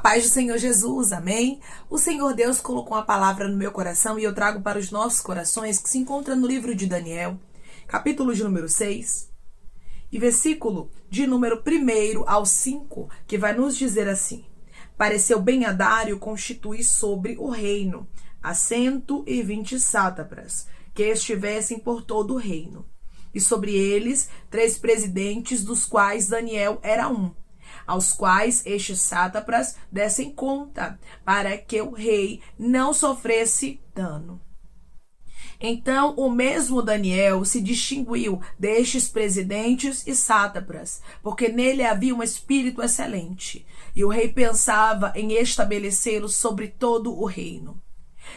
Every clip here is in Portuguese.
paz do Senhor Jesus, amém? O Senhor Deus colocou uma palavra no meu coração e eu trago para os nossos corações, que se encontra no livro de Daniel, capítulo de número 6, e versículo de número 1 ao 5, que vai nos dizer assim: pareceu bem a Dário constituir sobre o reino a 120 sátrapas, que estivessem por todo o reino, e sobre eles 3 presidentes, dos quais Daniel era um, aos quais estes sátrapas dessem conta, para que o rei não sofresse dano. Então, o mesmo Daniel se distinguiu destes presidentes e sátrapas, porque nele havia um espírito excelente, e o rei pensava em estabelecê-lo sobre todo o reino.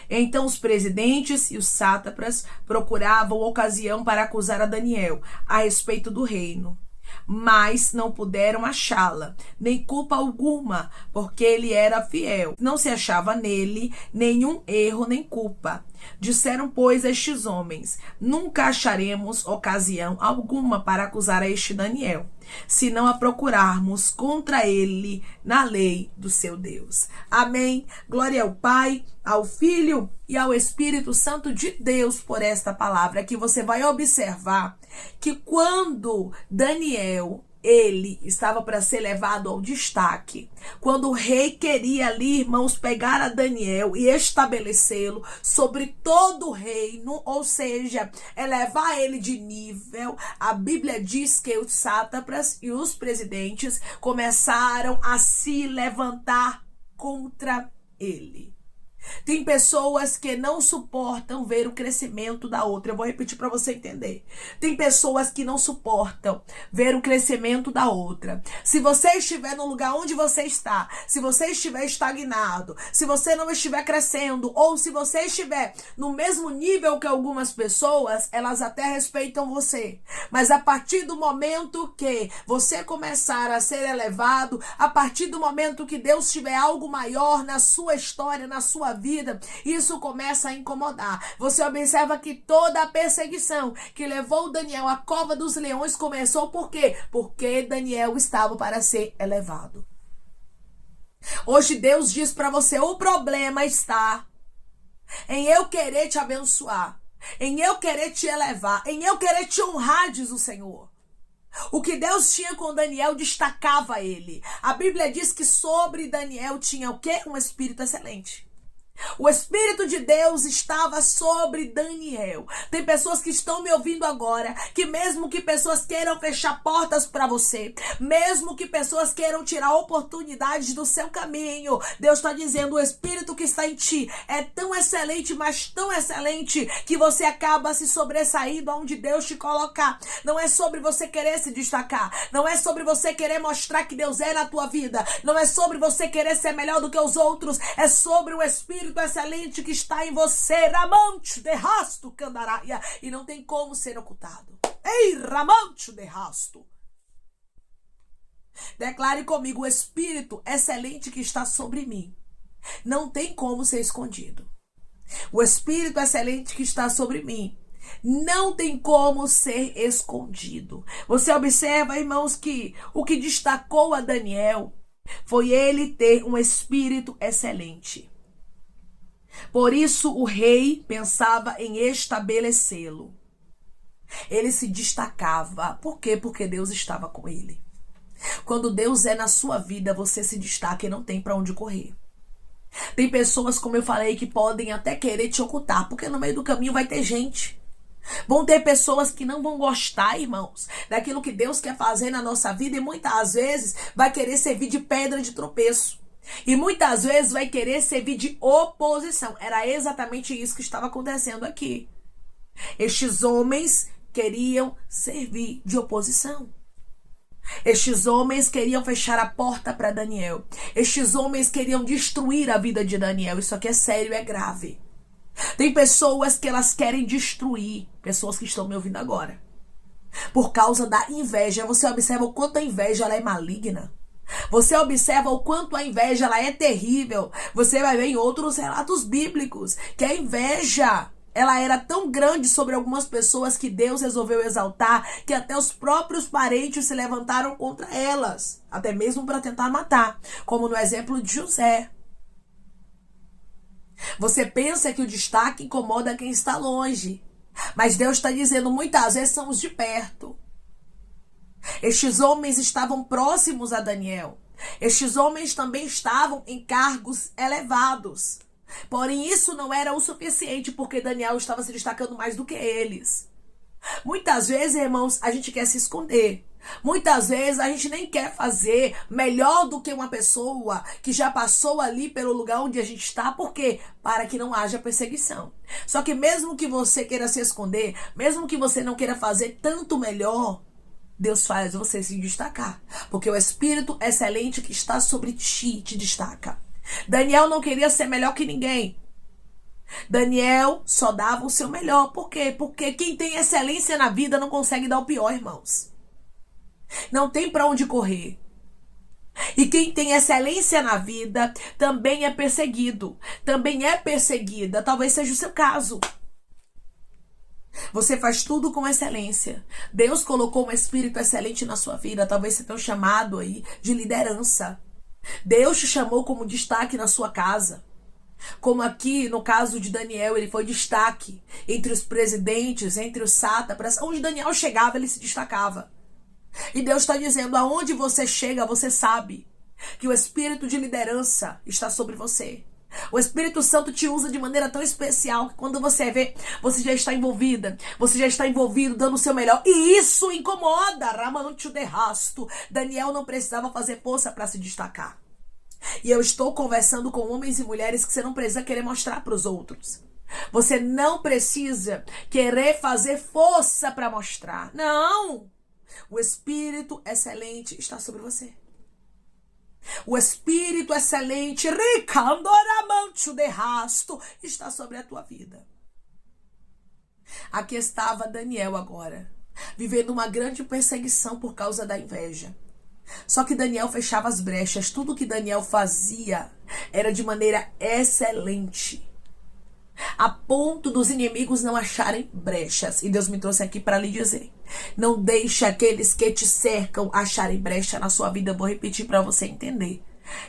Então os presidentes e os sátrapas procuravam ocasião para acusar a Daniel a respeito do reino, mas não puderam achá-la, nem culpa alguma, porque ele era fiel. Não se achava nele nenhum erro nem culpa. Disseram, pois, estes homens: nunca acharemos ocasião alguma para acusar a este Daniel, se não a procurarmos contra ele na lei do seu Deus. Amém. Glória ao Pai, ao Filho e ao Espírito Santo de Deus por esta palavra, que você vai observar que quando Daniel, ele estava para ser levado ao destaque, quando o rei queria ali, irmãos, pegar a Daniel e estabelecê-lo sobre todo o reino, ou seja, elevar ele de nível, a Bíblia diz que os sátrapas e os presidentes começaram a se levantar contra ele. Tem pessoas que não suportam ver o crescimento da outra. Eu vou repetir para você entender. Tem pessoas que não suportam ver o crescimento da outra. Se você estiver no lugar onde você está, se você estiver estagnado, se você não estiver crescendo, ou se você estiver no mesmo nível que algumas pessoas, elas até respeitam você. Mas a partir do momento que você começar a ser elevado, a partir do momento que Deus tiver algo maior na sua história, na sua vida, isso começa a incomodar. Você observa que toda a perseguição que levou Daniel à cova dos leões começou por quê? Porque Daniel estava para ser elevado. Hoje Deus diz para você: o problema está em eu querer te abençoar, em eu querer te elevar, em eu querer te honrar, diz o Senhor. O que Deus tinha com Daniel destacava ele. A Bíblia diz que sobre Daniel tinha o quê? Um espírito excelente. O Espírito de Deus estava sobre Daniel. Tem pessoas que estão me ouvindo agora, que mesmo que pessoas queiram fechar portas para você, mesmo que pessoas queiram tirar oportunidades do seu caminho, Deus está dizendo: o Espírito que está em ti é tão excelente, mas tão excelente, que você acaba se sobressaindo aonde Deus te colocar. Não é sobre você querer se destacar, não é sobre você querer mostrar que Deus é na tua vida, não é sobre você querer ser melhor do que os outros, é sobre o Espírito excelente que está em você, Ramante de rasto candaraia, e não tem como ser ocultado. Ei, Ramante de rasto. Declare comigo: o Espírito excelente que está sobre mim não tem como ser escondido. O Espírito excelente que está sobre mim não tem como ser escondido. Você observa, irmãos, que o que destacou a Daniel foi ele ter um espírito excelente. Por isso o rei pensava em estabelecê-lo. Ele se destacava. Por quê? Porque Deus estava com ele. Quando Deus é na sua vida, você se destaca e não tem para onde correr. Tem pessoas, como eu falei, que podem até querer te ocultar, porque no meio do caminho vai ter gente. Vão ter pessoas que não vão gostar, irmãos, daquilo que Deus quer fazer na nossa vida, e muitas vezes vai querer servir de pedra de tropeço. E muitas vezes vai querer servir de oposição. Era exatamente isso que estava acontecendo aqui. Estes homens queriam servir de oposição. Estes homens queriam fechar a porta para Daniel. Estes homens queriam destruir a vida de Daniel. Isso aqui é sério, é grave. Tem pessoas que elas querem destruir. Pessoas que estão me ouvindo agora. Por causa da inveja. Você observa o quanto a inveja ela é maligna. Você observa o quanto a inveja ela é terrível. Você vai ver em outros relatos bíblicos que a inveja ela era tão grande sobre algumas pessoas que Deus resolveu exaltar, que até os próprios parentes se levantaram contra elas, até mesmo para tentar matar, como no exemplo de José. Você pensa que o destaque incomoda quem está longe, mas Deus está dizendo, muitas vezes são os de perto. Estes homens estavam próximos a Daniel. Estes homens também estavam em cargos elevados. Porém, isso não era o suficiente, porque Daniel estava se destacando mais do que eles. Muitas vezes, irmãos, a gente quer se esconder. Muitas vezes a gente nem quer fazer melhor do que uma pessoa que já passou ali pelo lugar onde a gente está. Por quê? Para que não haja perseguição. Só que mesmo que você queira se esconder, mesmo que você não queira fazer tanto melhor, Deus faz você se destacar. Porque o Espírito excelente que está sobre ti te destaca. Daniel não queria ser melhor que ninguém. Daniel só dava o seu melhor. Por quê? Porque quem tem excelência na vida não consegue dar o pior, irmãos. Não tem para onde correr. E quem tem excelência na vida também é perseguido. Também é perseguida. Talvez seja o seu caso. Você faz tudo com excelência. Deus colocou um espírito excelente na sua vida. Talvez você tenha um chamado aí de liderança. Deus te chamou como destaque na sua casa. Como aqui no caso de Daniel, ele foi destaque entre os presidentes, entre os sátrapas. Onde Daniel chegava, ele se destacava. E Deus está dizendo, aonde você chega, você sabe que o espírito de liderança está sobre você. O Espírito Santo te usa de maneira tão especial que quando você vê, você já está envolvida, você já está envolvido dando o seu melhor. E isso incomoda. Daniel não precisava fazer força para se destacar. E eu estou conversando com homens e mulheres que você não precisa querer mostrar para os outros. Você não precisa querer fazer força para mostrar. Não! O Espírito excelente está sobre você. O Espírito excelente, está sobre a tua vida. Aqui estava Daniel agora, vivendo uma grande perseguição por causa da inveja. Só que Daniel fechava as brechas. Tudo que Daniel fazia era de maneira excelente, a ponto dos inimigos não acharem brechas. E Deus me trouxe aqui para lhe dizer, não deixe aqueles que te cercam acharem brecha na sua vida. Eu vou repetir para você entender.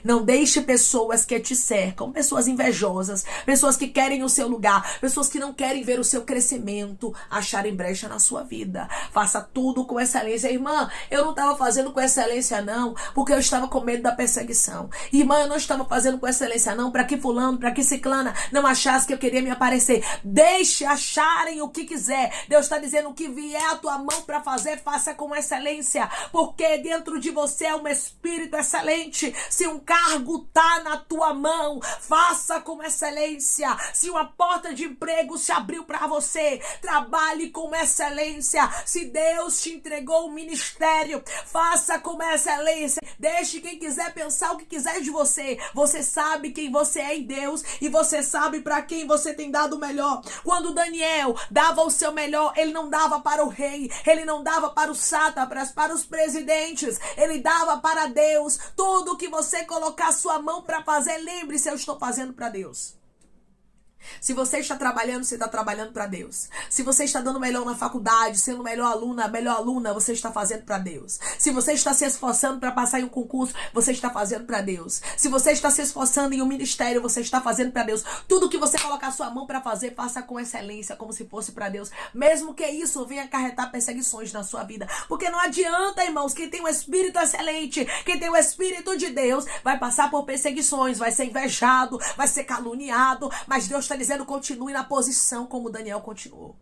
Não deixe pessoas que te cercam, pessoas invejosas, pessoas que querem o seu lugar, pessoas que não querem ver o seu crescimento, acharem brecha na sua vida. Faça tudo com excelência. Irmã, eu não estava fazendo com excelência não, porque eu estava com medo da perseguição. Irmã, eu não estava fazendo com excelência não, para que fulano, para que ciclana não achasse que eu queria me aparecer. Deixe acharem o que quiser. Deus está dizendo, o que vier a tua mão para fazer, faça com excelência, porque dentro de você é um espírito excelente. Se um cargo tá na tua mão, faça com excelência. Se uma porta de emprego se abriu para você, trabalhe com excelência. Se Deus te entregou um ministério, faça com excelência. Deixe quem quiser pensar o que quiser de você. Você sabe quem você é em Deus e você sabe para quem você tem dado o melhor. Quando Daniel dava o seu melhor, ele não dava para o rei, ele não dava para os sátrapas, para os presidentes, ele dava para Deus. Tudo que você colocar a sua mão para fazer, lembre-se, eu estou fazendo para Deus. Se você está trabalhando, você está trabalhando para Deus. Se você está dando melhor na faculdade, sendo melhor aluna, você está fazendo para Deus. Se você está se esforçando para passar em um concurso, você está fazendo para Deus. Se você está se esforçando em um ministério, você está fazendo para Deus. Tudo que você colocar a sua mão para fazer, faça com excelência, como se fosse para Deus. Mesmo que isso venha acarretar perseguições na sua vida. Porque não adianta, irmãos, quem tem um espírito excelente, quem tem o espírito de Deus, vai passar por perseguições, vai ser invejado, vai ser caluniado, mas Deus está dizendo, continue na posição como Daniel continuou.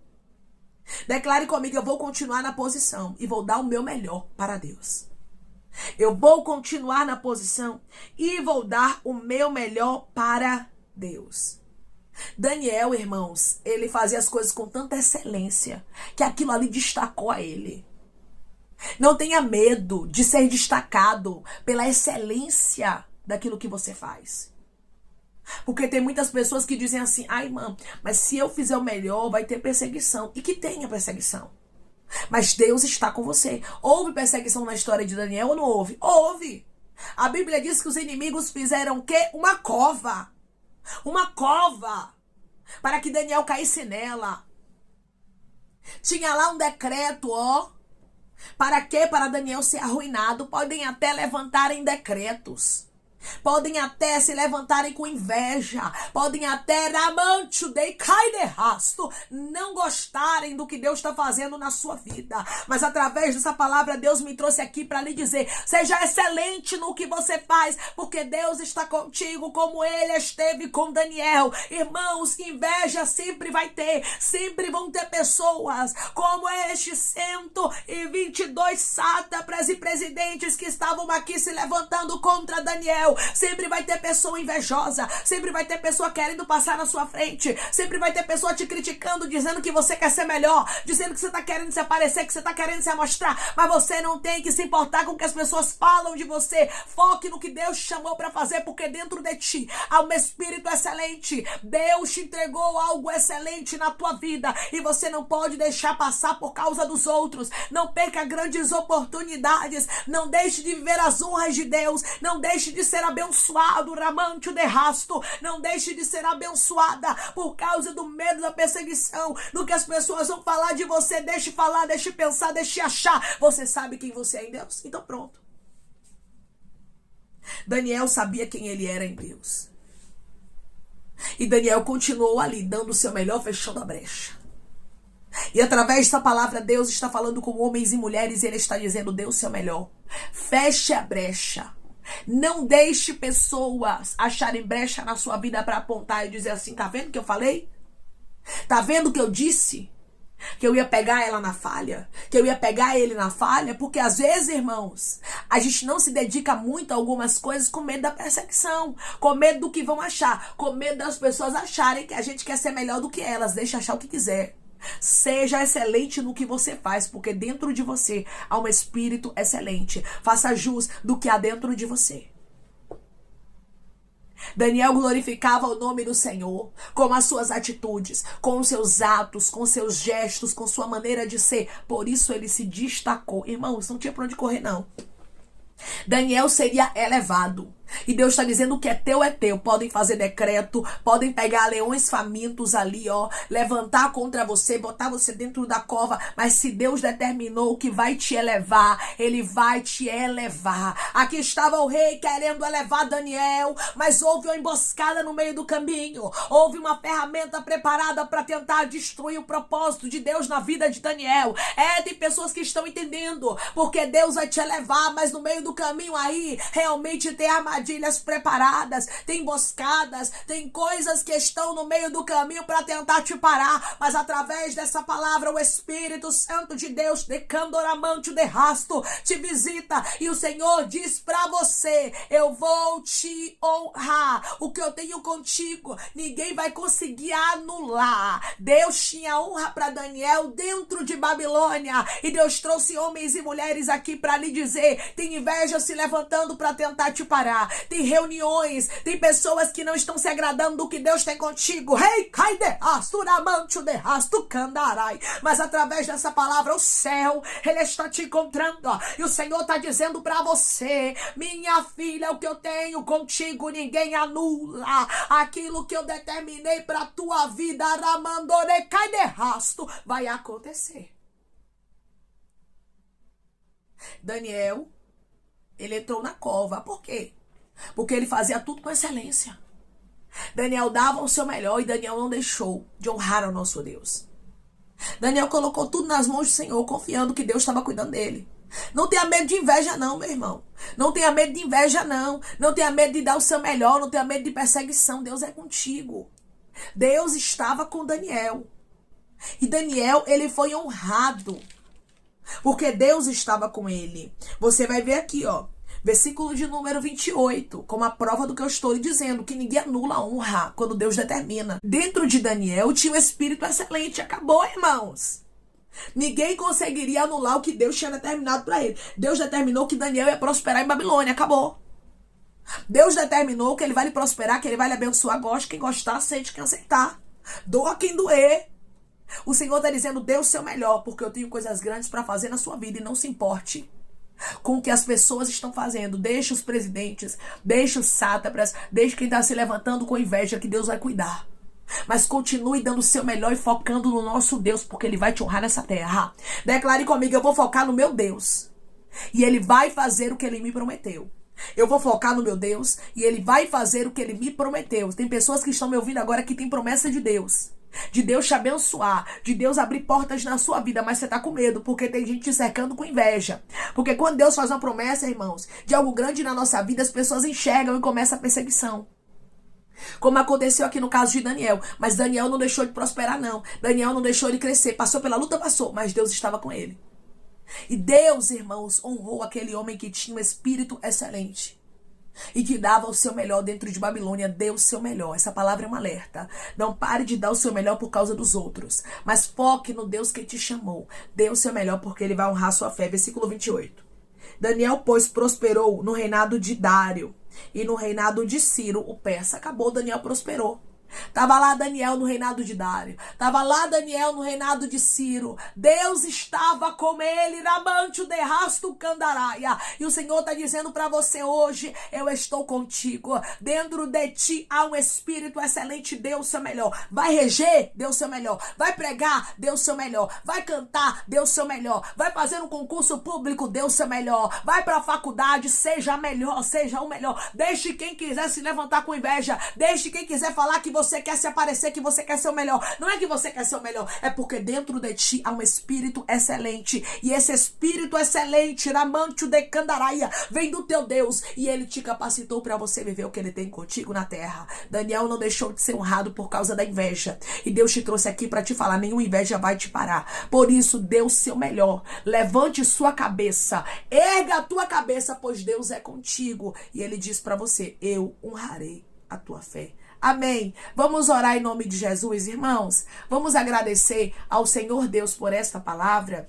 Declare comigo, eu vou continuar na posição e vou dar o meu melhor para Deus. Eu vou continuar na posição e vou dar o meu melhor para Deus. Daniel, irmãos, ele fazia as coisas com tanta excelência que aquilo ali destacou a ele. Não tenha medo de ser destacado pela excelência daquilo que você faz. Porque tem muitas pessoas que dizem assim, ai, irmã, mas se eu fizer o melhor, vai ter perseguição. E que tenha perseguição. Mas Deus está com você. Houve perseguição na história de Daniel ou não houve? Houve. A Bíblia diz que os inimigos fizeram o quê? Uma cova. Uma cova. para que Daniel caísse nela. Tinha lá um decreto, ó. Para quê? Para Daniel ser arruinado. Podem até levantarem decretos. Podem até se levantarem com inveja. Podem até não gostarem do que Deus está fazendo na sua vida. Mas através dessa palavra, Deus me trouxe aqui para lhe dizer: seja excelente no que você faz, porque Deus está contigo como Ele esteve com Daniel. Irmãos, inveja sempre vai ter. Sempre vão ter pessoas como estes 122 sátrapas e presidentes que estavam aqui se levantando contra Daniel. Sempre vai ter pessoa invejosa, sempre vai ter pessoa querendo passar na sua frente, sempre vai ter pessoa te criticando, dizendo que você quer ser melhor, dizendo que você está querendo se aparecer, que você está querendo se amostrar, mas você não tem que se importar com o que as pessoas falam de você. Foque no que Deus te chamou para fazer, porque dentro de ti há um espírito excelente. Deus te entregou algo excelente na tua vida e você não pode deixar passar por causa dos outros. Não perca grandes oportunidades, não deixe de viver as honras de Deus, não deixe de ser abençoado, ramante de rasto. Não deixe de ser abençoada por causa do medo da perseguição, do que as pessoas vão falar de você. Deixe falar, deixe pensar, deixe achar. Você sabe quem você é em Deus? Então pronto. Daniel sabia quem ele era em Deus. E Daniel continuou ali, dando o seu melhor, fechando a brecha. E através dessa palavra, Deus está falando com homens e mulheres, e Ele está dizendo: dê o seu melhor. Feche a brecha. Não deixe pessoas acharem brecha na sua vida para apontar e dizer assim: tá vendo o que eu falei? Tá vendo o que eu disse? Que eu ia pegar ela na falha? Que eu ia pegar ele na falha? Porque às vezes, irmãos, a gente não se dedica muito a algumas coisas com medo da perseguição, com medo do que vão achar, com medo das pessoas acharem que a gente quer ser melhor do que elas. Deixa achar o que quiser. Seja excelente no que você faz, porque dentro de você há um espírito excelente. Faça jus do que há dentro de você. Daniel glorificava o nome do Senhor com as suas atitudes, com os seus atos, com seus gestos, com sua maneira de ser. Por isso ele se destacou. Irmãos, não tinha pra onde correr, não. Daniel seria elevado. E Deus está dizendo: o que é teu. Podem fazer decreto, podem pegar leões famintos ali, ó, levantar contra você, botar você dentro da cova. Mas se Deus determinou que vai te elevar, Ele vai te elevar. Aqui estava o rei querendo elevar Daniel, mas houve uma emboscada no meio do caminho. Houve uma ferramenta preparada para tentar destruir o propósito de Deus na vida de Daniel. Tem pessoas que estão entendendo, porque Deus vai te elevar, mas no meio do caminho aí, realmente tem armadilhas preparadas, tem emboscadas, tem coisas que estão no meio do caminho para tentar te parar, mas através dessa palavra, o Espírito Santo de Deus, de Candoramante de Rasto, te visita e o Senhor diz para você: eu vou te honrar. O que eu tenho contigo, ninguém vai conseguir anular. Deus tinha honra para Daniel dentro de Babilônia, e Deus trouxe homens e mulheres aqui para lhe dizer: tem inveja se levantando para tentar te parar, tem reuniões, tem pessoas que não estão se agradando do que Deus tem contigo. Mas através dessa palavra, o céu, Ele está te encontrando, e o Senhor está dizendo para você: minha filha, o que eu tenho contigo, ninguém anula. Aquilo que eu determinei para tua vida, vai acontecer. Daniel, ele entrou na cova. Por quê? Porque ele fazia tudo com excelência. Daniel dava o seu melhor e Daniel não deixou de honrar ao nosso Deus. Daniel colocou tudo nas mãos do Senhor, confiando que Deus estava cuidando dele. Não tenha medo de inveja não, meu irmão. Não tenha medo de inveja não. Não tenha medo de dar o seu melhor. Não tenha medo de perseguição. Deus é contigo. Deus estava com Daniel. E Daniel, ele foi honrado, porque Deus estava com ele. Você vai ver aqui, ó, versículo de número 28, como a prova do que eu estou lhe dizendo, que ninguém anula a honra quando Deus determina. Dentro de Daniel tinha um espírito excelente. Acabou, irmãos. Ninguém conseguiria anular o que Deus tinha determinado para ele. Deus determinou que Daniel ia prosperar em Babilônia. Acabou. Deus determinou que ele vai lhe prosperar, que ele vai lhe abençoar. Goste quem gostar, aceite quem aceitar. Doa quem doer. O Senhor está dizendo: dê o seu melhor, porque eu tenho coisas grandes para fazer na sua vida. E não se importe com o que as pessoas estão fazendo. Deixa os presidentes, deixa os sátrapas, deixa quem está se levantando com inveja, que Deus vai cuidar. mas continue dando o seu melhor e focando no nosso Deus, porque Ele vai te honrar nessa terra. Declare comigo: eu vou focar no meu Deus, e Ele vai fazer o que Ele me prometeu. Eu vou focar no meu Deus, e Ele vai fazer o que Ele me prometeu. Tem pessoas que estão me ouvindo agora que tem promessa de Deus te abençoar, de Deus abrir portas na sua vida, mas você tá com medo, porque tem gente te cercando com inveja. Porque quando Deus faz uma promessa, irmãos, de algo grande na nossa vida, as pessoas enxergam e começa a perseguição. Como aconteceu aqui no caso de Daniel. Mas Daniel não deixou de prosperar, não. Daniel não deixou de crescer. Passou pela luta, passou, mas Deus estava com ele. E Deus, irmãos, honrou aquele homem que tinha um espírito excelente e que dava o seu melhor dentro de Babilônia. Deu o seu melhor. Essa palavra é um alerta. Não pare de dar o seu melhor por causa dos outros, mas foque no Deus que te chamou. Dê o seu melhor, porque Ele vai honrar a sua fé. Versículo 28. Daniel, pois, prosperou no reinado de Dário e no reinado de Ciro, o persa. Acabou, Daniel prosperou. Tava lá Daniel no reinado de Dário. Tava lá Daniel no reinado de Ciro. Deus estava com ele. Ramante o derrasto candaraia. E o Senhor está dizendo para você hoje: eu estou contigo. Dentro de ti há um espírito excelente. Dê o seu melhor. Vai reger? Dê o seu melhor. Vai pregar? Dê o seu melhor. Vai cantar? Dê o seu melhor. Vai fazer um concurso público? Dê o seu melhor. Vai para a faculdade? Seja melhor, seja o melhor. Deixe quem quiser se levantar com inveja. Deixe quem quiser falar que você quer se aparecer, que você quer ser o melhor. Não é que você quer ser o melhor, é porque dentro de ti há um espírito excelente. E esse espírito excelente, Ramante de Candaraia, vem do teu Deus. E Ele te capacitou para você viver o que Ele tem contigo na terra. Daniel não deixou de ser honrado por causa da inveja. E Deus te trouxe aqui para te falar: nenhuma inveja vai te parar. Por isso, dê o seu melhor. Levante sua cabeça. Erga a tua cabeça, pois Deus é contigo. E Ele diz para você: eu honrarei a tua fé. Amém. Vamos orar em nome de Jesus, irmãos. Vamos agradecer ao Senhor Deus por esta palavra.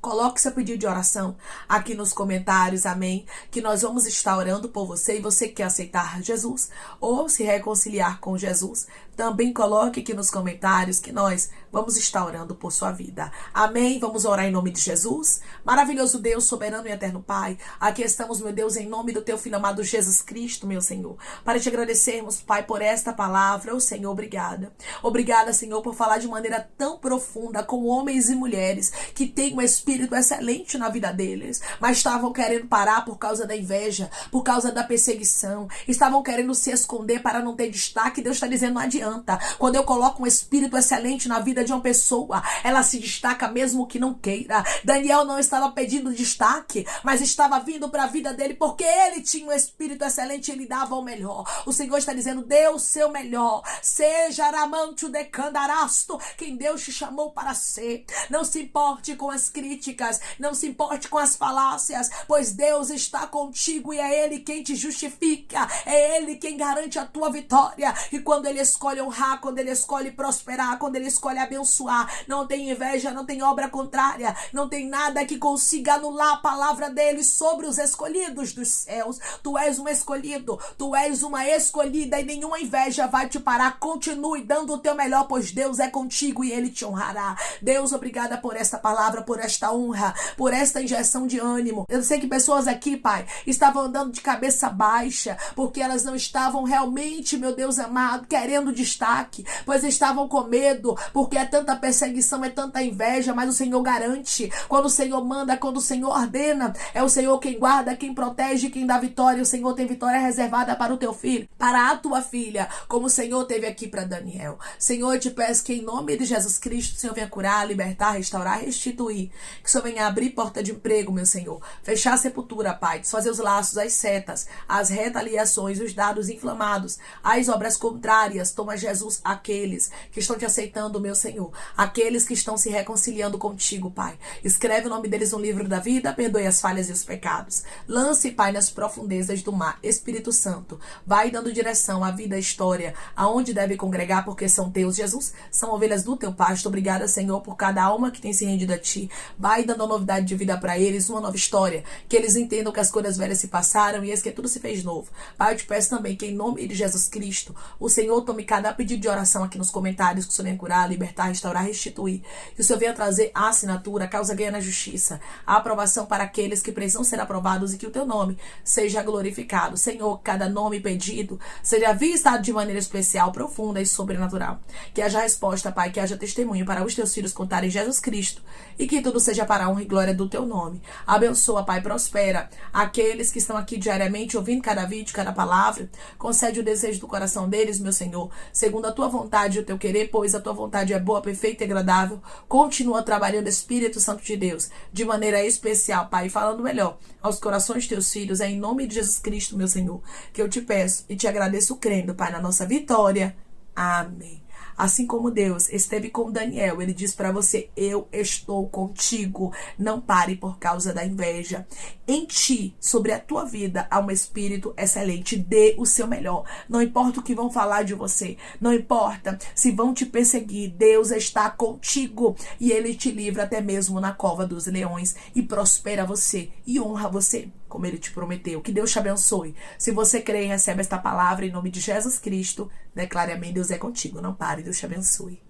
Coloque seu pedido de oração aqui nos comentários, amém? Que nós vamos estar orando por você. E você que quer aceitar Jesus ou se reconciliar com Jesus, também coloque aqui nos comentários que nós vamos estar orando por sua vida. Amém? Vamos orar em nome de Jesus. Maravilhoso Deus, soberano e eterno Pai, aqui estamos, meu Deus, em nome do teu Filho amado Jesus Cristo, meu Senhor, para te agradecermos, Pai, por esta palavra. Ô Senhor, obrigada. Obrigada, Senhor, por falar de maneira tão profunda com homens e mulheres que têm um espírito excelente na vida deles, mas estavam querendo parar por causa da inveja, por causa da perseguição, estavam querendo se esconder para não ter destaque. Deus está dizendo: não adianta. Quando eu coloco um espírito excelente na vida de uma pessoa, ela se destaca mesmo que não queira. Daniel não estava pedindo destaque, mas estava vindo para a vida dele porque ele tinha um espírito excelente e ele dava o melhor. O Senhor está dizendo: dê o seu melhor. Seja Ramante de Candarasto quem Deus te chamou para ser. Não se importe com as críticas, não se importe com as falácias, pois Deus está contigo e é Ele quem te justifica, é Ele quem garante a tua vitória. E quando Ele escolhe honrar, quando Ele escolhe prosperar, quando Ele escolhe abençoar, não tem inveja, não tem obra contrária, não tem nada que consiga anular a palavra dele sobre os escolhidos dos céus. Tu és um escolhido, tu és uma escolhida e nenhuma inveja vai te parar. Continue dando o teu melhor, pois Deus é contigo e Ele te honrará. Deus, obrigada por esta palavra, por esta honra, por esta injeção de ânimo. Eu sei que pessoas aqui, Pai, estavam andando de cabeça baixa, porque elas não estavam realmente, meu Deus amado, querendo destaque, pois estavam com medo, porque é tanta perseguição, é tanta inveja. Mas o Senhor garante, quando o Senhor manda, quando o Senhor ordena, é o Senhor quem guarda, quem protege, quem dá vitória. O Senhor tem vitória reservada para o teu filho, para a tua filha, como o Senhor teve aqui para Daniel. Senhor, eu te peço que em nome de Jesus Cristo, o Senhor venha curar, libertar, restaurar, restituir, que o Senhor venha abrir porta de emprego, meu Senhor, fechar a sepultura, Pai, desfazer os laços, as setas, as retaliações, os dados inflamados, as obras contrárias. Toma, Jesus, aqueles que estão te aceitando, meu Senhor, aqueles que estão se reconciliando contigo, Pai. Escreve o nome deles no livro da vida, perdoe as falhas e os pecados. Lance, Pai, nas profundezas do mar. Espírito Santo, vai dando direção à vida, à história, aonde deve congregar, porque são teus, Jesus, são ovelhas do teu pasto. Obrigada, Senhor, por cada alma que tem se rendido a ti. Vai dando uma novidade de vida para eles, uma nova história, que eles entendam que as coisas velhas se passaram e eis que tudo se fez novo. Pai, eu te peço também que em nome de Jesus Cristo, o Senhor tome cada pedido de oração aqui nos comentários, que o Senhor venha curar, libertar, libertar, restaurar, restituir. Que o Senhor venha trazer a assinatura, a causa ganha na justiça, a aprovação para aqueles que precisam ser aprovados e que o teu nome seja glorificado. Senhor, cada nome pedido seja visitado de maneira especial, profunda e sobrenatural. Que haja resposta, Pai, que haja testemunho para os teus filhos contarem Jesus Cristo e que tudo seja para a honra e glória do teu nome. Abençoa, Pai, prospera aqueles que estão aqui diariamente ouvindo cada vídeo, cada palavra. Concede o desejo do coração deles, meu Senhor, segundo a tua vontade e o teu querer, pois a tua vontade é boa, perfeita e agradável. Continua trabalhando, Espírito Santo de Deus, de maneira especial, Pai, falando melhor aos corações de teus filhos. É em nome de Jesus Cristo, meu Senhor, que eu te peço e te agradeço crendo, Pai, na nossa vitória. Amém. Assim como Deus esteve com Daniel, ele diz para você: eu estou contigo. Não pare por causa da inveja. Em ti, sobre a tua vida, há um espírito excelente. Dê o seu melhor. Não importa o que vão falar de você. Não importa se vão te perseguir. Deus está contigo. E ele te livra até mesmo na cova dos leões. E prospera você. E honra você, como ele te prometeu. Que Deus te abençoe. Se você crê e recebe esta palavra em nome de Jesus Cristo, declare amém. Deus é contigo. Não pare. Deus te abençoe.